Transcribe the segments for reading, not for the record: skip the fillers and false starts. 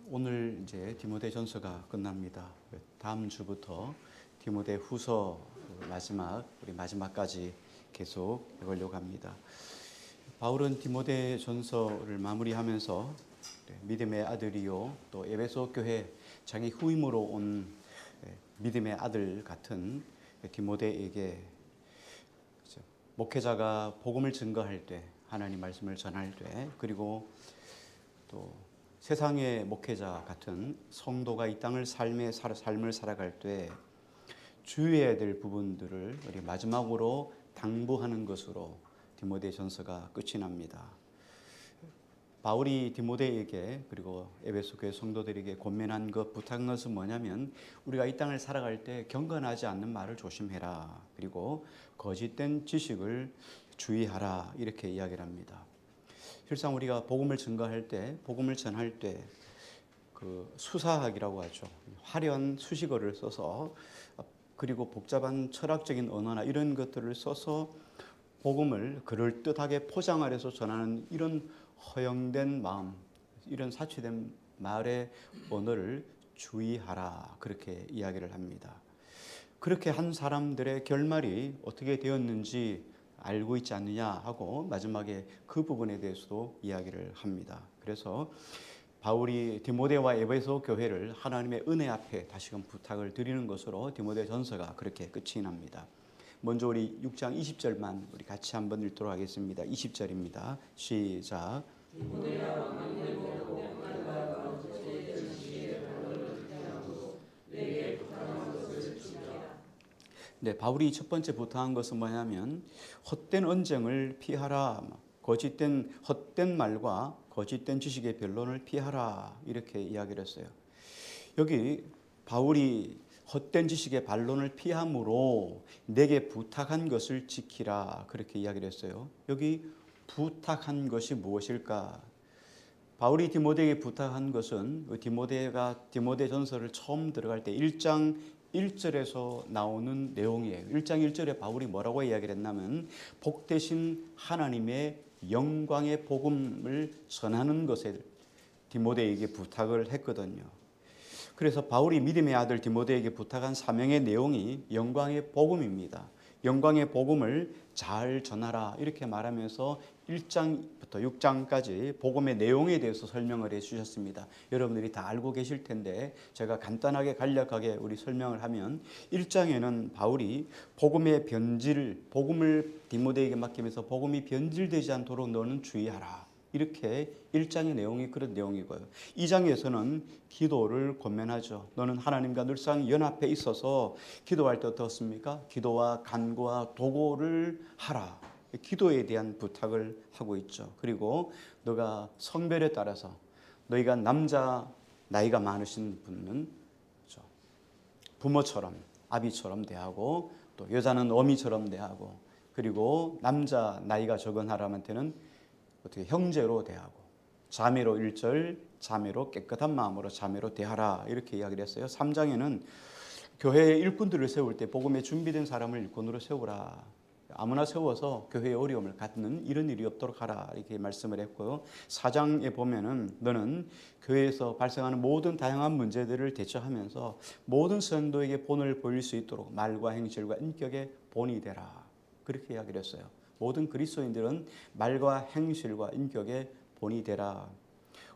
오늘 이제 디모데전서가 끝납니다. 다음 주부터 디모데후서 우리 마지막까지 계속 해보려고 합니다. 바울은 디모데전서를 마무리하면서 믿음의 아들이요 또 에베소 교회 자기 후임으로 온 믿음의 아들 같은 디모데에게 목회자가 복음을 증거할 때, 하나님 말씀을 전할 때, 그리고 또 세상의 목회자 같은 성도가 이 땅을 삶을 살아갈 때 주의해야 될 부분들을 우리 마지막으로 당부하는 것으로 디모데전서가 끝이 납니다. 바울이 디모데에게 그리고 에베소 교회 성도들에게 권면한 것, 부탁한 것은 뭐냐면 우리가 이 땅을 살아갈 때 경건하지 않는 말을 조심해라. 그리고 거짓된 지식을 주의하라. 이렇게 이야기를 합니다. 실상 우리가 복음을 증거할 때, 복음을 전할 때 그 수사학이라고 하죠. 화려한 수식어를 써서 그리고 복잡한 철학적인 언어나 이런 것들을 써서 복음을 그럴듯하게 포장을 해서 전하는 이런 허영된 마음, 이런 사치된 말의 언어를 주의하라. 그렇게 이야기를 합니다. 그렇게 한 사람들의 결말이 어떻게 되었는지 알고 있지 않느냐 하고 마지막에 그 부분에 대해서도 이야기를 합니다. 그래서 바울이 디모데와 에베소 교회를 하나님의 은혜 앞에 다시금 부탁을 드리는 것으로 디모데전서가 그렇게 끝이 납니다. 먼저 우리 6장 20절만 우리 같이 한번 읽도록 하겠습니다. 20절입니다. 시작. 네, 바울이 첫 번째 부탁한 것은 뭐냐면 헛된 언쟁을 피하라. 헛된 말과 거짓된 지식의 변론을 피하라. 이렇게 이야기를 했어요. 여기 바울이 헛된 지식의 반론을 피함으로 내게 부탁한 것을 지키라. 그렇게 이야기를 했어요. 여기 부탁한 것이 무엇일까? 바울이 디모데에게 부탁한 것은 디모데가 디모데전서를 처음 들어갈 때 1장 1절에서 나오는 내용이에요. 1장 1절에 바울이 뭐라고 이야기를 했냐면 복되신 하나님의 영광의 복음을 전하는 것에 디모데에게 부탁을 했거든요. 그래서 바울이 믿음의 아들 디모데에게 부탁한 사명의 내용이 영광의 복음입니다. 영광의 복음을 잘 전하라 이렇게 말하면서 1장부터 6장까지 복음의 내용에 대해서 설명을 해 주셨습니다. 여러분들이 다 알고 계실 텐데 제가 간단하게 간략하게 우리 설명을 하면 1장에는 바울이 복음의 복음을 디모데에게 맡기면서 복음이 변질되지 않도록 너는 주의하라. 이렇게 1장의 내용이 그런 내용이고요. 2장에서는 기도를 권면하죠. 너는 하나님과 늘상 연합해 있어서 기도할 때 어떻습니까? 기도와 간구와 도고를 하라. 기도에 대한 부탁을 하고 있죠. 그리고 너가 성별에 따라서 너희가 남자 나이가 많으신 분은 부모처럼 아비처럼 대하고 또 여자는 어미처럼 대하고 그리고 남자 나이가 적은 사람한테는 어떻게 형제로 대하고 자매로 1절 자매로 깨끗한 마음으로 자매로 대하라 이렇게 이야기를 했어요. 3장에는 교회의 일꾼들을 세울 때 복음에 준비된 사람을 일꾼으로 세우라. 아무나 세워서 교회에 어려움을 갖는 이런 일이 없도록 하라 이렇게 말씀을 했고요. 4장에 보면은 너는 교회에서 발생하는 모든 다양한 문제들을 대처하면서 모든 성도에게 본을 보일 수 있도록 말과 행실과 인격의 본이 되라. 그렇게 이야기를 했어요. 모든 그리스도인들은 말과 행실과 인격의 본이 되라.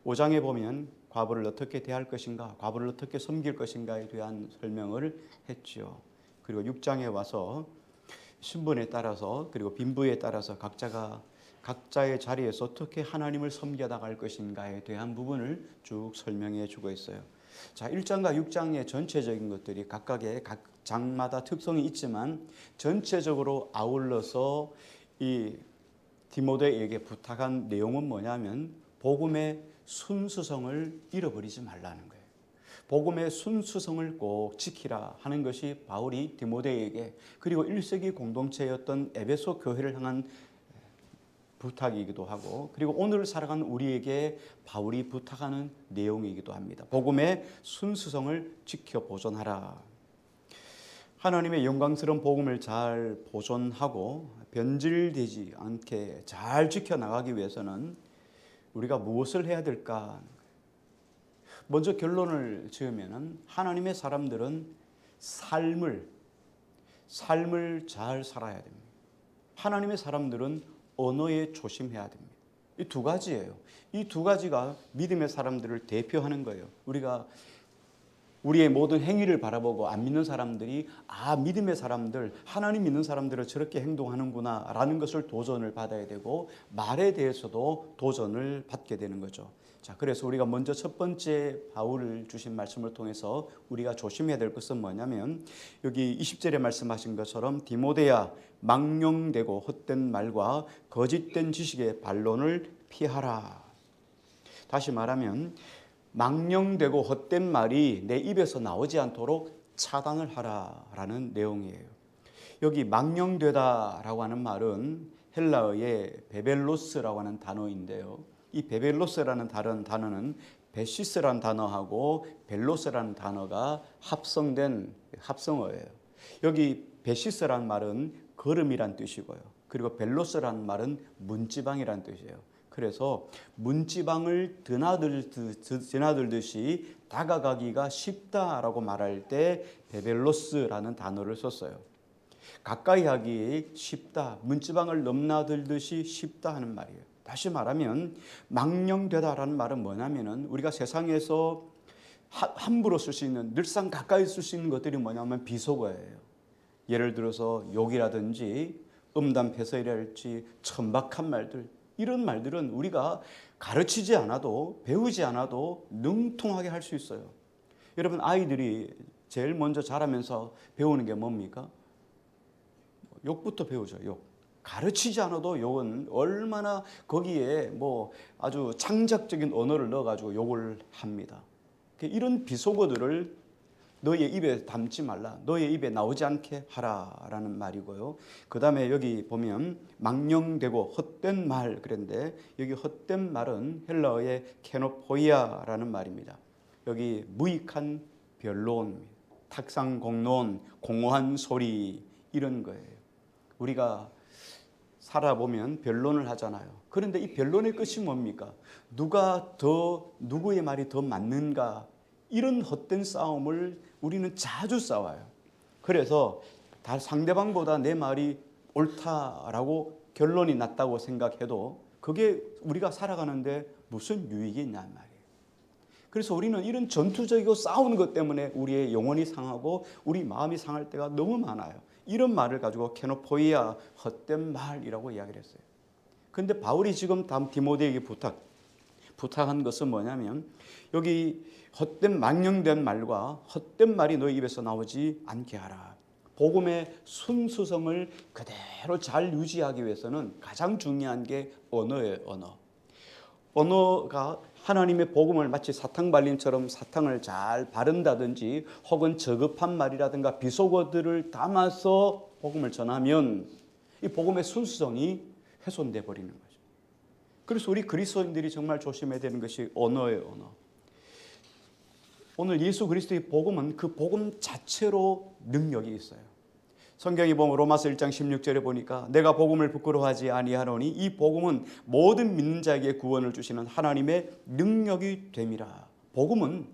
5장에 보면 과부를 어떻게 대할 것인가, 과부를 어떻게 섬길 것인가에 대한 설명을 했죠. 그리고 6장에 와서 신분에 따라서 그리고 빈부에 따라서 각자의 자리에서 어떻게 하나님을 섬겨 나갈 것인가에 대한 부분을 쭉 설명해 주고 있어요. 자, 1장과 6장의 전체적인 것들이 각각의 각 장마다 특성이 있지만 전체적으로 아울러서 이 디모데에게 부탁한 내용은 뭐냐면 복음의 순수성을 잃어버리지 말라는 거예요. 복음의 순수성을 꼭 지키라 하는 것이 바울이 디모데에게 그리고 1세기 공동체였던 에베소 교회를 향한 부탁이기도 하고 그리고 오늘 살아가는 우리에게 바울이 부탁하는 내용이기도 합니다. 복음의 순수성을 지켜 보존하라. 하나님의 영광스러운 복음을 잘 보존하고 변질되지 않게 잘 지켜나가기 위해서는 우리가 무엇을 해야 될까? 먼저 결론을 지으면은 하나님의 사람들은 삶을 잘 살아야 됩니다. 하나님의 사람들은 언어에 조심해야 됩니다. 이 두 가지예요. 이 두 가지가 믿음의 사람들을 대표하는 거예요. 우리가 우리의 모든 행위를 바라보고 안 믿는 사람들이 믿음의 사람들, 하나님 믿는 사람들은 저렇게 행동하는구나 라는 것을 도전을 받아야 되고 말에 대해서도 도전을 받게 되는 거죠. 자, 그래서 우리가 먼저 첫 번째 바울 주신 말씀을 통해서 우리가 조심해야 될 것은 뭐냐면 여기 20절에 말씀하신 것처럼 디모데야 망령되고 헛된 말과 거짓된 지식의 반론을 피하라. 다시 말하면 망령되고 헛된 말이 내 입에서 나오지 않도록 차단을 하라라는 내용이에요. 여기 망령되다라고 하는 말은 헬라어의 베벨로스라고 하는 단어인데요. 이 베벨로스라는 다른 단어는 베시스라는 단어하고 벨로스라는 단어가 합성된 합성어예요. 여기 베시스라는 말은 걸음이란 뜻이고요. 그리고 벨로스라는 말은 문지방이란 뜻이에요. 그래서 문지방을 드나들듯이 다가가기가 쉽다라고 말할 때 베벨로스라는 단어를 썼어요. 가까이 하기 쉽다, 문지방을 넘나들듯이 쉽다 하는 말이에요. 다시 말하면 망령되다라는 말은 뭐냐면은 우리가 세상에서 함부로 쓸 수 있는, 늘상 가까이 쓸 수 있는 것들이 뭐냐면 비속어예요. 예를 들어서 욕이라든지 음담패설이랄지 천박한 말들, 이런 말들은 우리가 가르치지 않아도 배우지 않아도 능통하게 할 수 있어요. 여러분, 아이들이 제일 먼저 자라면서 배우는 게 뭡니까? 욕부터 배우죠. 욕. 가르치지 않아도 욕은 얼마나 거기에 아주 창작적인 언어를 넣어가지고 욕을 합니다. 이런 비속어들을 너의 입에 담지 말라, 너의 입에 나오지 않게 하라라는 말이고요. 그 다음에 여기 보면 망령되고 헛된 말 그런데 여기 헛된 말은 헬라어의 케노포이아라는 말입니다. 여기 무익한 변론, 탁상공론, 공허한 소리 이런 거예요. 우리가 살아보면 변론을 하잖아요. 그런데 이 변론의 끝이 뭡니까? 누구의 말이 더 맞는가? 이런 헛된 싸움을 우리는 자주 싸워요. 그래서 상대방보다 내 말이 옳다라고 결론이 났다고 생각해도 그게 우리가 살아가는데 무슨 유익이 있냔 말이에요. 그래서 우리는 이런 전투적이고 싸우는 것 때문에 우리의 영혼이 상하고 우리 마음이 상할 때가 너무 많아요. 이런 말을 가지고 케노포이아, 헛된 말이라고 이야기를 했어요. 그런데 바울이 지금 다음 디모데에게 부탁한 것은 뭐냐면 여기 헛된 망령된 말과 헛된 말이 너희 입에서 나오지 않게 하라. 복음의 순수성을 그대로 잘 유지하기 위해서는 가장 중요한 게 언어예요. 언어가 하나님의 복음을 마치 사탕발림처럼 사탕을 잘 바른다든지 혹은 저급한 말이라든가 비속어들을 담아서 복음을 전하면 이 복음의 순수성이 훼손돼 버리는 거죠. 그래서 우리 그리스도인들이 정말 조심해야 되는 것이 언어예요. 언어. 오늘 예수 그리스도의 복음은 그 복음 자체로 능력이 있어요. 성경이 보면 로마서 1장 16절에 보니까 내가 복음을 부끄러워하지 아니하노니 이 복음은 모든 믿는 자에게 구원을 주시는 하나님의 능력이 됨이라. 복음은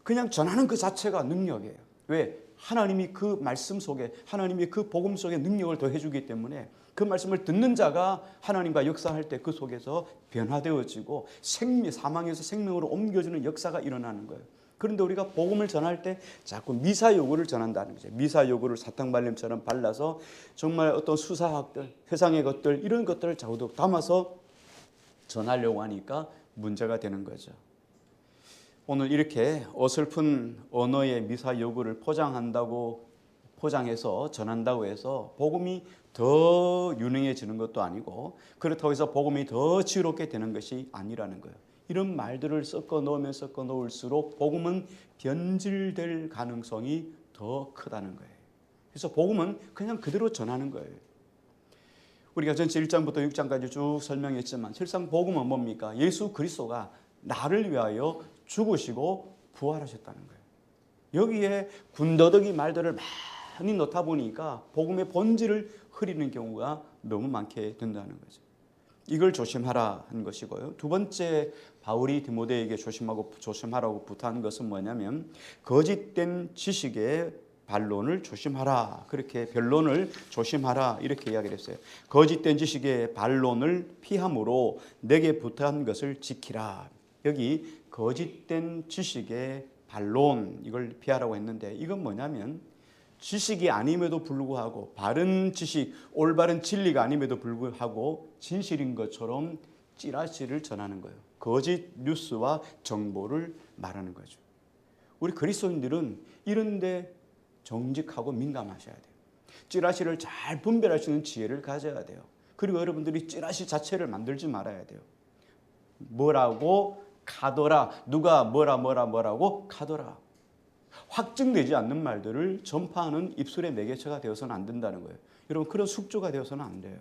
그냥 전하는 그 자체가 능력이에요. 왜? 하나님이 그 말씀 속에, 하나님이 그 복음 속에 능력을 더해주기 때문에 그 말씀을 듣는 자가 하나님과 역사할 때 그 속에서 변화되어지고 사망에서 생명으로 옮겨주는 역사가 일어나는 거예요. 그런데 우리가 복음을 전할 때 자꾸 미사여구를 전한다는 거죠. 미사여구를 사탕발림처럼 발라서 정말 어떤 수사학들, 세상의 것들 이런 것들을 자꾸 담아서 전하려고 하니까 문제가 되는 거죠. 오늘 이렇게 어설픈 언어의 미사여구를 포장해서 전한다고 해서 복음이 더 유능해지는 것도 아니고 그렇다고 해서 복음이 더 지혜롭게 되는 것이 아니라는 거예요. 이런 말들을 섞어 놓을수록 복음은 변질될 가능성이 더 크다는 거예요. 그래서 복음은 그냥 그대로 전하는 거예요. 우리가 전체 1장부터 6장까지 쭉 설명했지만 실상 복음은 뭡니까? 예수 그리스도가 나를 위하여 죽으시고 부활하셨다는 거예요. 여기에 군더더기 말들을 많이 넣다 보니까 복음의 본질을 흐리는 경우가 너무 많게 된다는 거죠. 이걸 조심하라 한 것이고요. 두 번째 바울이 디모데에게 조심하라고 부탁한 것은 뭐냐면 거짓된 지식의 반론을 조심하라. 그렇게 변론을 조심하라 이렇게 이야기를 했어요. 거짓된 지식의 반론을 피함으로 내게 부탁한 것을 지키라. 여기 거짓된 지식의 반론 이걸 피하라고 했는데 이건 뭐냐면 지식이 아님에도 불구하고 바른 지식, 올바른 진리가 아님에도 불구하고 진실인 것처럼 찌라시를 전하는 거예요. 거짓 뉴스와 정보를 말하는 거죠. 우리 그리스도인들은 이런데 정직하고 민감하셔야 돼요. 찌라시를 잘 분별할 수 있는 지혜를 가져야 돼요. 그리고 여러분들이 찌라시 자체를 만들지 말아야 돼요. 뭐라고 가더라. 누가 뭐라고 가더라. 확증되지 않는 말들을 전파하는 입술의 매개체가 되어서는 안 된다는 거예요. 여러분 그런 숙주가 되어서는 안 돼요.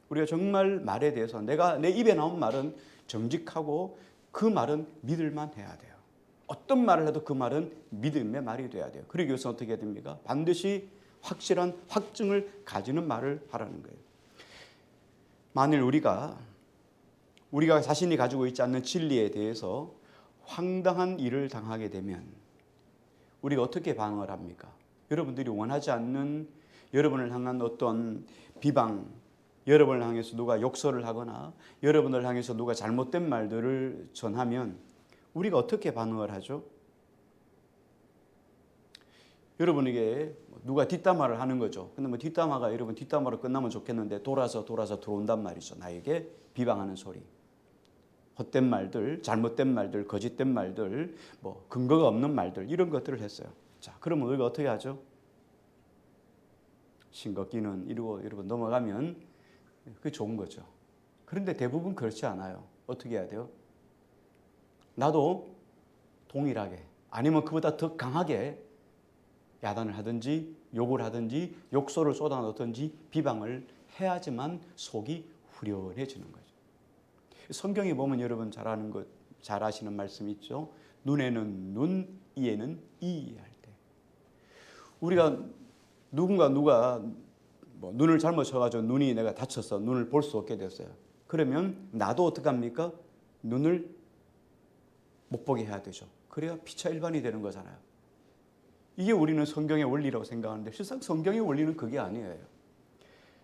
우리가 정말 말에 대해서 내 입에 나온 말은 정직하고 그 말은 믿을만 해야 돼요. 어떤 말을 해도 그 말은 믿음의 말이 돼야 돼요. 그러기 위해서 어떻게 해야 됩니까? 반드시 확실한 확증을 가지는 말을 하라는 거예요. 만일 우리가 자신이 가지고 있지 않는 진리에 대해서 황당한 일을 당하게 되면 우리가 어떻게 반응을 합니까? 여러분들이 원하지 않는 여러분을 향한 어떤 비방, 여러분을 향해서 누가 욕설을 하거나 여러분을 향해서 누가 잘못된 말들을 전하면 우리가 어떻게 반응을 하죠? 여러분에게 누가 뒷담화를 하는 거죠. 근데 뭐 뒷담화가 여러분 뒷담화로 끝나면 좋겠는데 돌아서 들어온단 말이죠. 나에게 비방하는 소리. 헛된 말들, 잘못된 말들, 거짓된 말들, 뭐 근거가 없는 말들 이런 것들을 했어요. 자, 그러면 우리가 어떻게 하죠? 싱겁기는 이러고 여러분 넘어가면 그게 좋은 거죠. 그런데 대부분 그렇지 않아요. 어떻게 해야 돼요? 나도 동일하게 아니면 그보다 더 강하게 야단을 하든지 욕을 하든지 욕설을 쏟아넣든지 비방을 해야지만 속이 후련해지는 거죠. 성경에 보면 여러분 잘 아시는 말씀 있죠. 눈에는 눈, 이에는 이 할 때. 우리가 누가 뭐 눈을 잘못 쳐가지고 눈이 내가 다쳐서 눈을 볼 수 없게 됐어요. 그러면 나도 어떡합니까? 눈을 못 보게 해야 되죠. 그래야 피차 일반이 되는 거잖아요. 이게 우리는 성경의 원리라고 생각하는데 실상 성경의 원리는 그게 아니에요.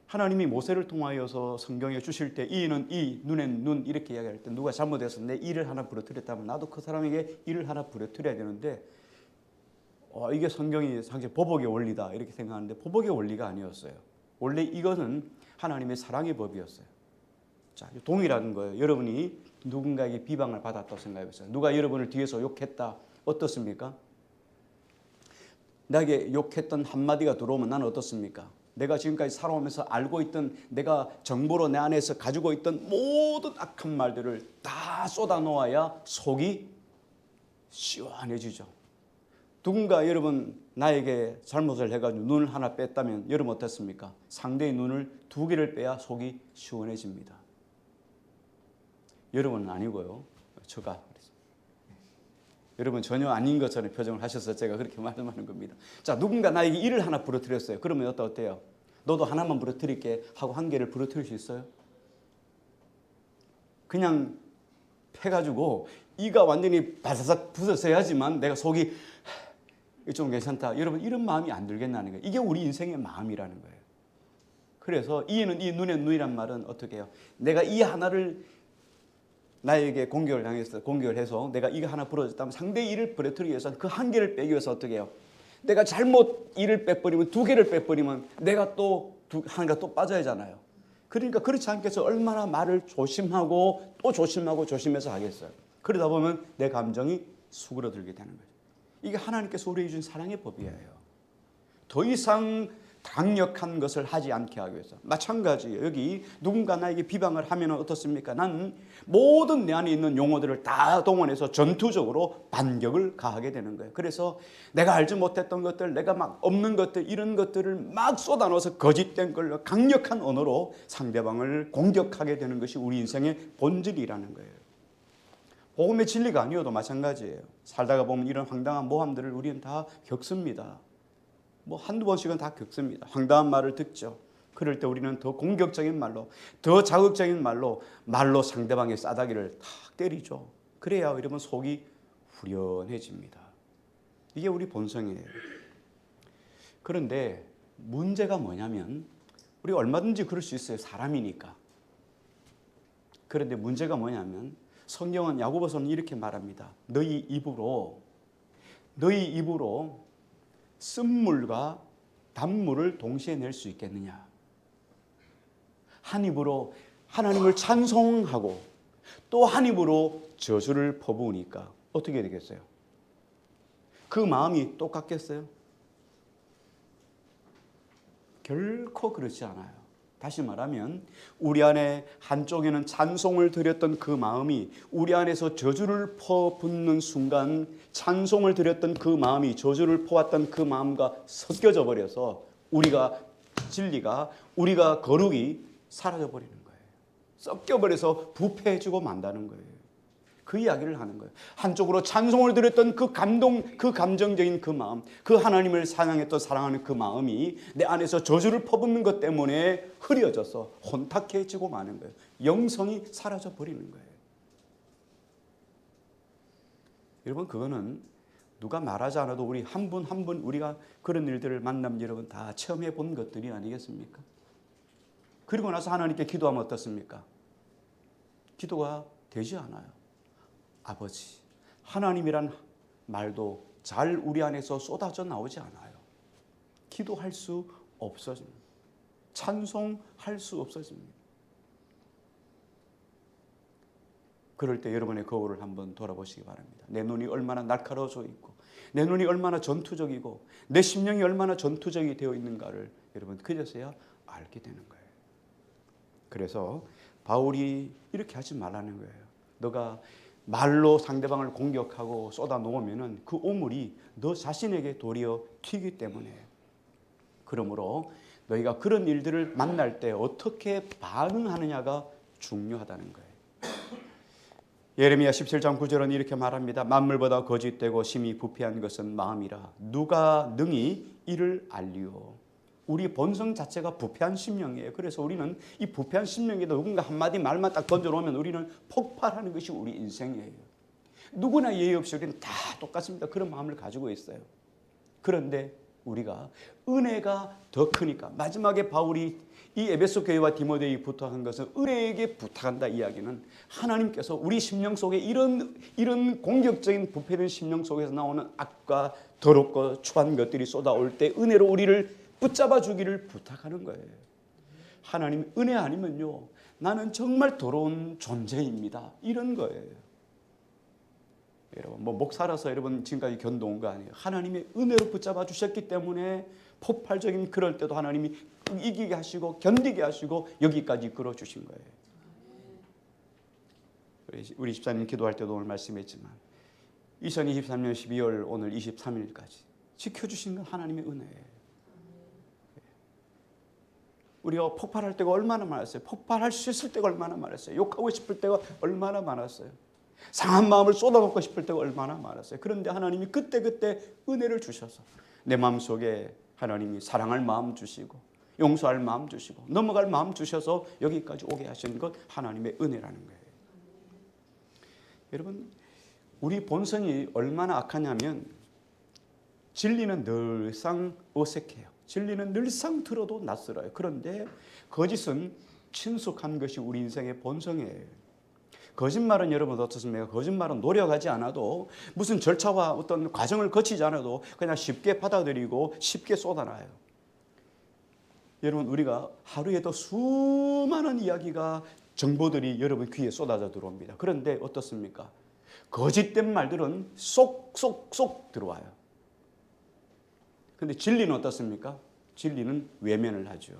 하나님이 모세를 통하여서 성경에 주실 때 이는 이, 눈엔 눈 이렇게 이야기할 때 누가 잘못해서 내 이를 하나 부러뜨렸다면 나도 그 사람에게 이를 하나 부러뜨려야 되는데 이게 성경이 상시 보복의 원리다 이렇게 생각하는데 보복의 원리가 아니었어요. 원래 이것은 하나님의 사랑의 법이었어요. 자, 동일한 거예요. 여러분이 누군가에게 비방을 받았다고 생각해보세요. 누가 여러분을 뒤에서 욕했다. 어떻습니까? 나에게 욕했던 한마디가 들어오면 나는 어떻습니까? 내가 지금까지 살아오면서 알고 있던 내가 정보로 내 안에서 가지고 있던 모든 악한 말들을 다 쏟아놓아야 속이 시원해지죠. 누군가 여러분 나에게 잘못을 해가지고 눈을 하나 뺐다면 여러분 어떻습니까? 상대의 눈을 두 개를 빼야 속이 시원해집니다. 여러분은 아니고요. 저가 여러분 전혀 아닌 것처럼 표정을 하셔서 제가 그렇게 말씀하는 겁니다. 자, 누군가 나에게 이를 하나 부러뜨렸어요. 그러면 어때요? 너도 하나만 부러뜨릴게 하고 한 개를 부러뜨릴 수 있어요? 그냥 패가지고 이가 완전히 바사삭 부서져야지만 내가 속이 좀 괜찮다. 여러분 이런 마음이 안 들겠나는 거예요. 이게 우리 인생의 마음이라는 거예요. 그래서 이에는 이, 눈엔 눈이란 말은 어떻게 해요? 내가 이 하나를 나에게 공격을 해서 내가 이가 하나 부러졌다면 상대의 이를 부러뜨리기 위해서 그 한 개를 빼기 위해서 어떻게 해요? 내가 잘못 이를 빼버리면 두 개를 빼버리면 내가 또 하나가 또 빠져야 하잖아요. 그러니까 그렇지 않게 해서 얼마나 말을 조심하고 또 조심해서 하겠어요. 그러다 보면 내 감정이 수그러들게 되는 거죠. 이게 하나님께서 우리에게 주신 사랑의 법이에요. 더 이상 강력한 것을 하지 않게 하기 위해서. 마찬가지예요. 여기 누군가 나에게 비방을 하면 어떻습니까? 나는 모든 내 안에 있는 용어들을 다 동원해서 전투적으로 반격을 가하게 되는 거예요. 그래서 내가 알지 못했던 것들, 내가 막 없는 것들, 이런 것들을 막 쏟아넣어서 거짓된 걸로 강력한 언어로 상대방을 공격하게 되는 것이 우리 인생의 본질이라는 거예요. 복음의 진리가 아니어도 마찬가지예요. 살다가 보면 이런 황당한 모함들을 우리는 다 겪습니다. 뭐 한두 번씩은 다 겪습니다. 황당한 말을 듣죠. 그럴 때 우리는 더 공격적인 말로, 더 자극적인 말로 상대방의 싸다기를 탁 때리죠. 그래야 여러분 속이 후련해집니다. 이게 우리 본성이에요. 그런데 문제가 뭐냐면 우리가 얼마든지 그럴 수 있어요. 사람이니까. 그런데 문제가 뭐냐면 성경은 야고보서는 이렇게 말합니다. 너희 입으로 쓴물과 단물을 동시에 낼 수 있겠느냐. 한 입으로 하나님을 찬송하고 또 한 입으로 저주를 퍼부으니까 어떻게 되겠어요? 그 마음이 똑같겠어요? 결코 그렇지 않아요. 다시 말하면 우리 안에 한쪽에는 찬송을 드렸던 그 마음이 우리 안에서 저주를 퍼붓는 순간 찬송을 드렸던 그 마음이 저주를 퍼왔던 그 마음과 섞여져 버려서 진리가 우리가 거룩이 사라져 버리는 거예요. 섞여 버려서 부패해지고 만다는 거예요. 그 이야기를 하는 거예요. 한쪽으로 찬송을 드렸던 그 감동, 그 감정적인 그 마음, 그 하나님을 사랑했던 사랑하는 그 마음이 내 안에서 저주를 퍼붓는 것 때문에 흐려져서 혼탁해지고 마는 거예요. 영성이 사라져 버리는 거예요. 여러분, 그거는 누가 말하지 않아도 우리 한 분 한 분 우리가 그런 일들을 만나면 여러분 다 체험해 본 것들이 아니겠습니까? 그리고 나서 하나님께 기도하면 어떻습니까? 기도가 되지 않아요. 아버지, 하나님이란 말도 잘 우리 안에서 쏟아져 나오지 않아요. 기도할 수 없어집니다. 찬송할 수 없어집니다. 그럴 때 여러분의 거울을 한번 돌아보시기 바랍니다. 내 눈이 얼마나 날카로워져 있고 내 눈이 얼마나 전투적이고 내 심령이 얼마나 전투적이 되어 있는가를 여러분 그제서야 알게 되는 거예요. 그래서 바울이 이렇게 하지 말라는 거예요. 너가 말로 상대방을 공격하고 쏟아 놓으면 그 오물이 너 자신에게 도리어 튀기 때문에 그러므로 너희가 그런 일들을 만날 때 어떻게 반응하느냐가 중요하다는 거예요. 예레미야 17장 9절은 이렇게 말합니다. 만물보다 거짓되고 심히 부패한 것은 마음이라 누가 능히 이를 알리오. 우리 본성 자체가 부패한 심령이에요. 그래서 우리는 이 부패한 심령에도 누군가 한마디 말만 딱 던져놓으면 우리는 폭발하는 것이 우리 인생이에요. 누구나 예의 없이 우리는 다 똑같습니다. 그런 마음을 가지고 있어요. 그런데 우리가 은혜가 더 크니까 마지막에 바울이 이 에베소 교회와 디모데에 부탁한 것은 은혜에게 부탁한다 이야기는 하나님께서 우리 심령 속에 이런 공격적인 부패된 심령 속에서 나오는 악과 더럽고 추한 것들이 쏟아올 때 은혜로 우리를 붙잡아 주기를 부탁하는 거예요. 하나님 은혜 아니면요 나는 정말 더러운 존재입니다. 이런 거예요. 여러분 목사라서 여러분 지금까지 견뎌온 거 아니에요. 하나님의 은혜로 붙잡아 주셨기 때문에 폭발적인 그럴 때도 하나님이 이기게 하시고 견디게 하시고 여기까지 이끌어 주신 거예요. 우리 집사님 기도할 때도 오늘 말씀했지만 2023년 12월 오늘 23일까지 지켜주신 건 하나님의 은혜예요. 우리가 폭발할 때가 얼마나 많았어요. 폭발할 수 있을 때가 얼마나 많았어요. 욕하고 싶을 때가 얼마나 많았어요. 상한 마음을 쏟아놓고 싶을 때가 얼마나 많았어요. 그런데 하나님이 그때그때 은혜를 주셔서 내 마음속에 하나님이 사랑할 마음 주시고 용서할 마음 주시고 넘어갈 마음 주셔서 여기까지 오게 하시는 것 하나님의 은혜라는 거예요. 여러분 우리 본성이 얼마나 악하냐면 진리는 늘상 어색해요. 진리는 늘상 들어도 낯설어요. 그런데 거짓은 친숙한 것이 우리 인생의 본성이에요. 거짓말은 여러분 어떻습니까? 거짓말은 노력하지 않아도 무슨 절차와 어떤 과정을 거치지 않아도 그냥 쉽게 받아들이고 쉽게 쏟아놔요. 여러분 우리가 하루에도 수많은 이야기가 정보들이 여러분 귀에 쏟아져 들어옵니다. 그런데 어떻습니까? 거짓된 말들은 쏙쏙쏙 들어와요. 그런데 진리는 어떻습니까? 진리는 외면을 하죠.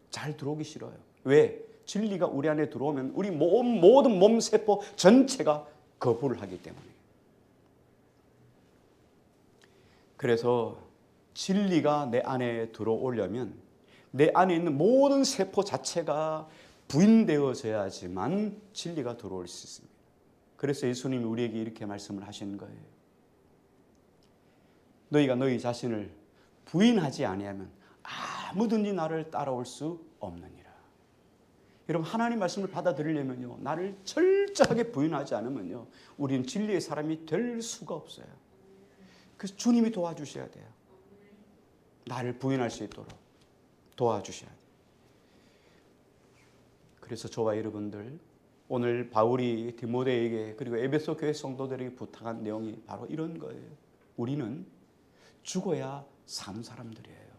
잘 들어오기 싫어요. 왜? 진리가 우리 안에 들어오면 우리 모든 몸 세포 전체가 거부를 하기 때문에. 그래서 진리가 내 안에 들어오려면 내 안에 있는 모든 세포 자체가 부인되어져야지만 진리가 들어올 수 있습니다. 그래서 예수님이 우리에게 이렇게 말씀을 하시는 거예요. 너희가 너희 자신을 부인하지 아니하면 아무든지 나를 따라올 수 없느니라. 여러분, 하나님 말씀을 받아들이려면요, 나를 철저하게 부인하지 않으면요, 우리는 진리의 사람이 될 수가 없어요. 그래서 주님이 도와주셔야 돼요. 나를 부인할 수 있도록 도와주셔야 돼요. 그래서 저와 여러분들, 오늘 바울이 디모데에게 그리고 에베소 교회 성도들에게 부탁한 내용이 바로 이런 거예요. 우리는 죽어야 사는 사람들이에요.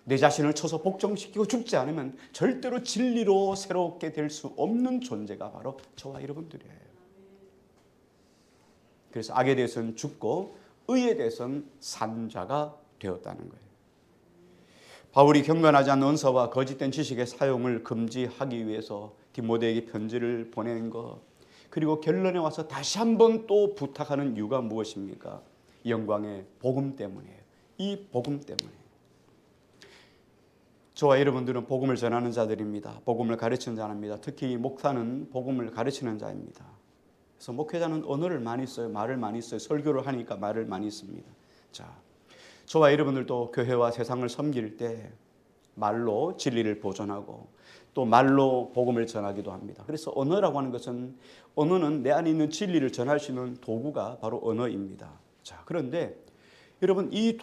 내 자신을 쳐서 복종시키고 죽지 않으면 절대로 진리로 새롭게 될 수 없는 존재가 바로 저와 여러분들이에요. 그래서 악에 대해서는 죽고 의에 대해서는 산 자가 되었다는 거예요. 바울이 경건하지 않은 언사와 거짓된 지식의 사용을 금지하기 위해서 디모데에게 편지를 보낸 것, 그리고 결론에 와서 다시 한번 또 부탁하는 이유가 무엇입니까? 영광의 복음 때문이에요. 이 복음 때문에. 저와 여러분들은 복음을 전하는 자들입니다. 복음을 가르치는 자입니다. 특히 목사는 복음을 가르치는 자입니다. 그래서 목회자는 언어를 많이 써요. 말을 많이 써요. 설교를 하니까 말을 많이 씁니다. 자, 저와 여러분들도 교회와 세상을 섬길 때 말로 진리를 보존하고 또 말로 복음을 전하기도 합니다. 그래서 언어라고 하는 것은, 언어는 내 안에 있는 진리를 전할 수 있는 도구가 바로 언어입니다. 자, 그런데 여러분, 이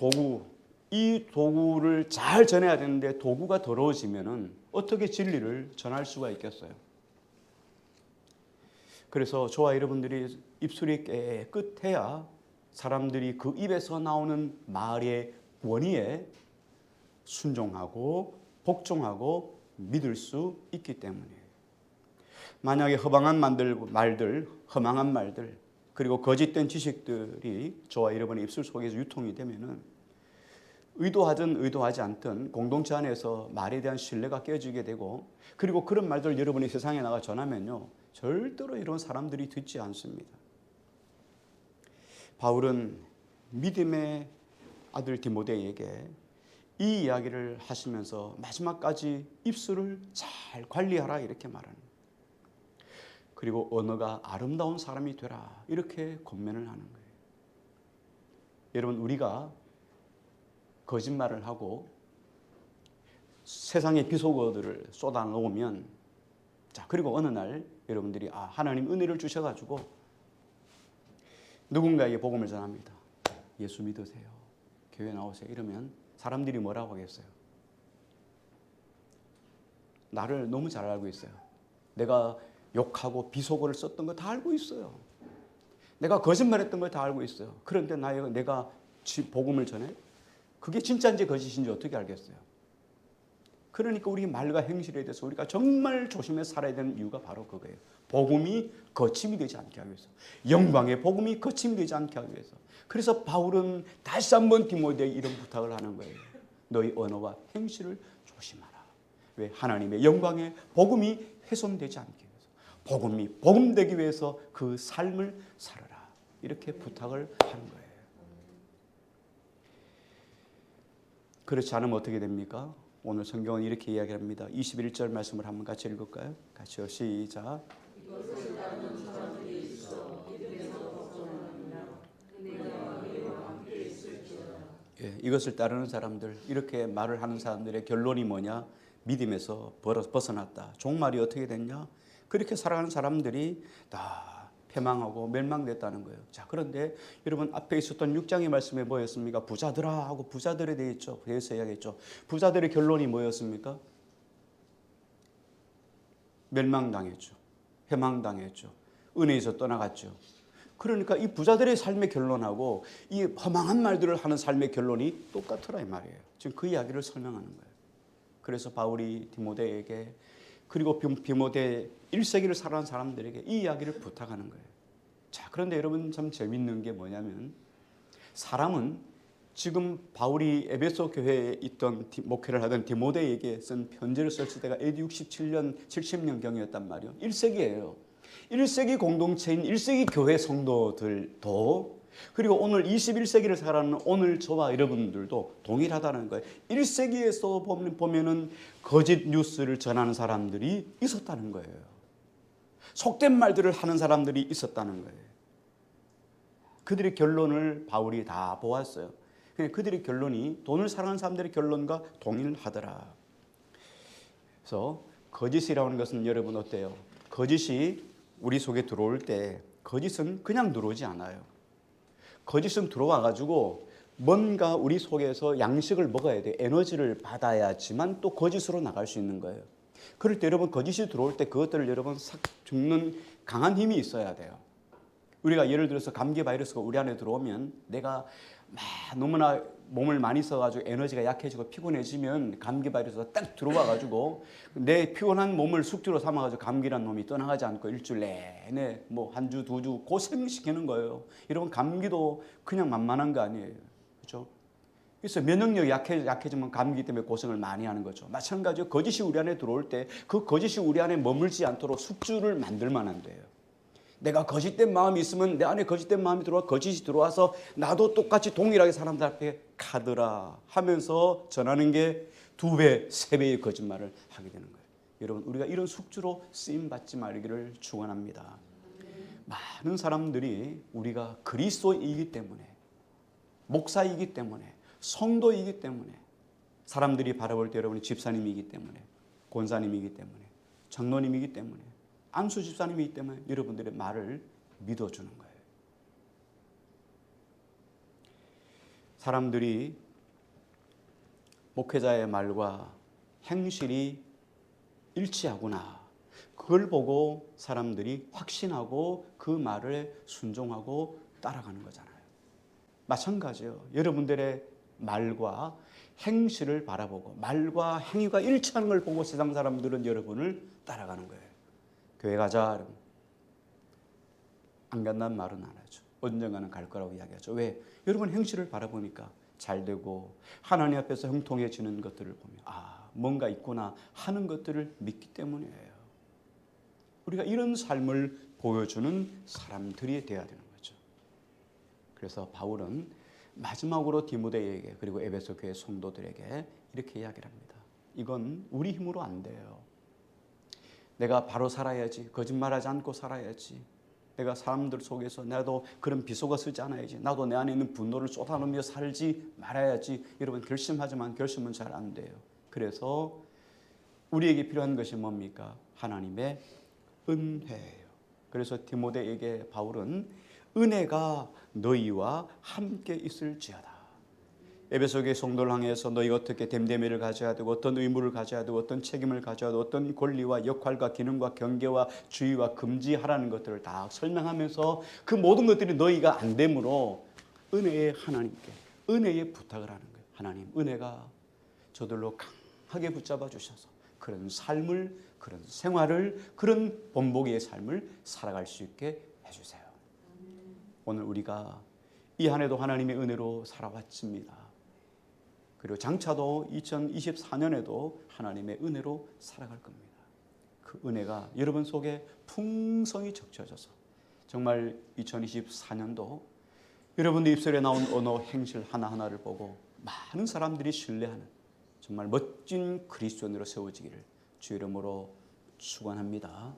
도구를 잘 전해야 되는데 도구가 더러워지면은 어떻게 진리를 전할 수가 있겠어요? 그래서 저와 여러분들이 입술이 깨끗해야 사람들이 그 입에서 나오는 말의 원의에 순종하고 복종하고 믿을 수 있기 때문이에요. 만약에 허망한 말들, 그리고 거짓된 지식들이 저와 여러분의 입술 속에서 유통이 되면은 의도하든 의도하지 않든 공동체 안에서 말에 대한 신뢰가 깨지게 되고, 그리고 그런 말들 여러분이 세상에 나가 전하면요, 절대로 이런 사람들이 듣지 않습니다. 바울은 믿음의 아들 디모데에게 이 이야기를 하시면서 마지막까지 입술을 잘 관리하라 이렇게 말하는 거예요. 그리고 언어가 아름다운 사람이 되라 이렇게 권면을 하는 거예요. 여러분, 우리가 거짓말을 하고 세상의 비속어들을 쏟아놓으면, 자, 그리고 어느 날 여러분들이 하나님 은혜를 주셔가지고 누군가에게 복음을 전합니다. 예수 믿으세요. 교회 나오세요. 이러면 사람들이 뭐라고 하겠어요? 나를 너무 잘 알고 있어요. 내가 욕하고 비속어를 썼던 거 다 알고 있어요. 내가 거짓말했던 거 다 알고 있어요. 그런데 내가 복음을 전해? 그게 진짜인지 거짓인지 어떻게 알겠어요? 그러니까 우리 말과 행실에 대해서 우리가 정말 조심해서 살아야 되는 이유가 바로 그거예요. 복음이 거침이 되지 않게 하기 위해서, 영광의 복음이 거침이 되지 않게 하기 위해서. 그래서 바울은 다시 한번 디모데에게 이런 부탁을 하는 거예요. 너희 언어와 행실을 조심하라. 왜? 하나님의 영광의 복음이 훼손되지 않게 위해서, 복음이 복음되기 위해서 그 삶을 살아라. 이렇게 부탁을 하는 거예요. 그렇지 않으면 어떻게 됩니까? 오늘 성경은 이렇게 이야기합니다. 21절 말씀을 한번 같이 읽을까요? 같이요. 시작. 이것을 따르는 사람들이 있어 믿음에서 벗어나느냐 은혜가 너희와 함께 있을지어다. 이것을 따르는 사람들, 이렇게 말을 하는 사람들의 결론이 뭐냐? 믿음에서 벗어났다. 종말이 어떻게 됐냐? 그렇게 살아가는 사람들이 다 패망하고 멸망됐다는 거예요. 자, 그런데 여러분, 앞에 있었던 6장의 말씀에 뭐였습니까? 부자들아 하고 부자들에 대해서 이야기했죠. 부자들의 결론이 뭐였습니까? 멸망당했죠. 패망당했죠. 은혜에서 떠나갔죠. 그러니까 이 부자들의 삶의 결론하고 이 허망한 말들을 하는 삶의 결론이 똑같으라 이 말이에요. 지금 그 이야기를 설명하는 거예요. 그래서 바울이 디모데에게, 그리고 디모데 1세기를 살아온 사람들에게 이 이야기를 부탁하는 거예요. 자, 그런데 여러분, 참 재밌는 게 뭐냐면, 사람은 지금 바울이 에베소 교회에 있던 목회를 하던 디모데에게 쓴 편지를 썼을 때가 AD 67년, 70년경이었단 말이에요. 1세기예요. 1세기 공동체인 1세기 교회 성도들도, 그리고 오늘 21세기를 살아가는 오늘 저와 여러분들도 동일하다는 거예요. 1세기에서 보면은 거짓 뉴스를 전하는 사람들이 있었다는 거예요. 속된 말들을 하는 사람들이 있었다는 거예요. 그들의 결론을 바울이 다 보았어요. 그냥 그들의 결론이 돈을 사랑하는 사람들의 결론과 동일하더라. 그래서 거짓이라는 것은 여러분 어때요? 거짓이 우리 속에 들어올 때 거짓은 그냥 들어오지 않아요. 거짓은 들어와 가지고 뭔가 우리 속에서 양식을 먹어야 돼. 에너지를 받아야지만 또 거짓으로 나갈 수 있는 거예요. 그럴 때 여러분 거짓이 들어올 때 그것들을 여러분 싹 죽는 강한 힘이 있어야 돼요. 우리가 예를 들어서 감기 바이러스가 우리 안에 들어오면 내가 너무나 몸을 많이 써가지고 에너지가 약해지고 피곤해지면 감기 바이러스가 딱 들어와가지고 내 피곤한 몸을 숙주로 삼아가지고 감기란 놈이 떠나가지 않고 일주일 내내 뭐 한 주, 두 주 고생시키는 거예요. 여러분 감기도 그냥 만만한 거 아니에요. 그렇죠? 그래서 면역력이 약해지면 감기 때문에 고생을 많이 하는 거죠. 마찬가지로 거짓이 우리 안에 들어올 때 그 거짓이 우리 안에 머물지 않도록 숙주를 만들면 안 돼요. 내가 거짓된 마음이 있으면 내 안에 거짓된 마음이 들어와 거짓이 들어와서 나도 똑같이 동일하게 사람들 앞에 가더라 하면서 전하는 게 2배, 3배의 거짓말을 하게 되는 거예요. 여러분 우리가 이런 숙주로 쓰임받지 말기를 축원합니다. 많은 사람들이 우리가 그리스도이기 때문에 목사이기 때문에 성도이기 때문에 사람들이 바라볼 때 여러분이 집사님이기 때문에 권사님이기 때문에 장로님이기 때문에 안수 집사님이기 때문에 여러분들의 말을 믿어주는 거예요. 사람들이 목회자의 말과 행실이 일치하구나. 그걸 보고 사람들이 확신하고 그 말을 순종하고 따라가는 거잖아요. 마찬가지예요. 여러분들의 말과 행실을 바라보고 말과 행위가 일치하는 걸 보고 세상 사람들은 여러분을 따라가는 거예요. 교회 가자. 안 간다는 말은 안 하죠. 언젠가는 갈 거라고 이야기하죠. 왜? 여러분 행실을 바라보니까 잘 되고 하나님 앞에서 형통해지는 것들을 보면 뭔가 있구나 하는 것들을 믿기 때문이에요. 우리가 이런 삶을 보여주는 사람들이 되어야 되는 거죠. 그래서 바울은 마지막으로 디모데에게 그리고 에베소 교회 성도들에게 이렇게 이야기를 합니다. 이건 우리 힘으로 안 돼요. 내가 바로 살아야지. 거짓말하지 않고 살아야지. 내가 사람들 속에서 나도 그런 비속어 쓰지 않아야지. 나도 내 안에 있는 분노를 쏟아내며 살지 말아야지. 여러분 결심하지만 결심은 잘 안 돼요. 그래서 우리에게 필요한 것이 뭡니까? 하나님의 은혜예요. 그래서 디모데에게 바울은 은혜가 너희와 함께 있을지어다. 에베소 교회 성도를 향해서 너희가 어떻게 됨됨이를 가져야 되고 어떤 의무를 가져야 되고 어떤 책임을 가져야 되고 어떤 권리와 역할과 기능과 경계와 주의와 금지하라는 것들을 다 설명하면서 그 모든 것들이 너희가 안 되므로 은혜의 하나님께 은혜의 부탁을 하는 거예요. 하나님 은혜가 저들로 강하게 붙잡아 주셔서 그런 삶을 그런 생활을 그런 본보기의 삶을 살아갈 수 있게 해주세요. 오늘 우리가 이 한 해도 하나님의 은혜로 살아왔습니다. 그리고 장차도 2024년에도 하나님의 은혜로 살아갈 겁니다. 그 은혜가 여러분 속에 풍성히 적셔져서 정말 2024년도 여러분들 입술에 나온 언어 행실 하나하나를 보고 많은 사람들이 신뢰하는 정말 멋진 그리스도인으로 세워지기를 주 이름으로 축원합니다.